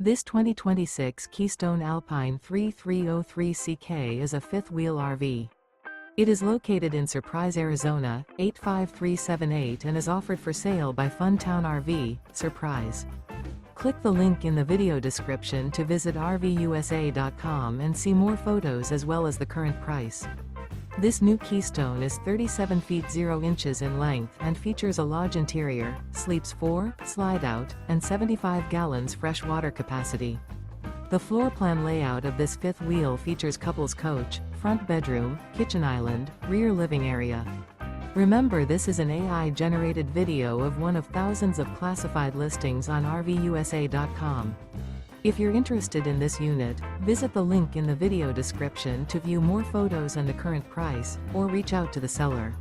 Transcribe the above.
This 2026 Keystone Alpine 3303CK is a fifth-wheel RV. It is located in Surprise, Arizona, 85378 and is offered for sale by Funtown RV, Surprise. Click the link in the video description to visit RVUSA.com and see more photos as well as the current price. This new Keystone is 37 feet 0 inches in length and features a lodge interior, sleeps 4, slide-out, and 75 gallons fresh water capacity. The floor plan layout of this fifth wheel features couples coach, front bedroom, kitchen island, rear living area. Remember, this is an AI-generated video of one of thousands of classified listings on RVUSA.com. If you're interested in this unit, visit the link in the video description to view more photos and the current price, or reach out to the seller.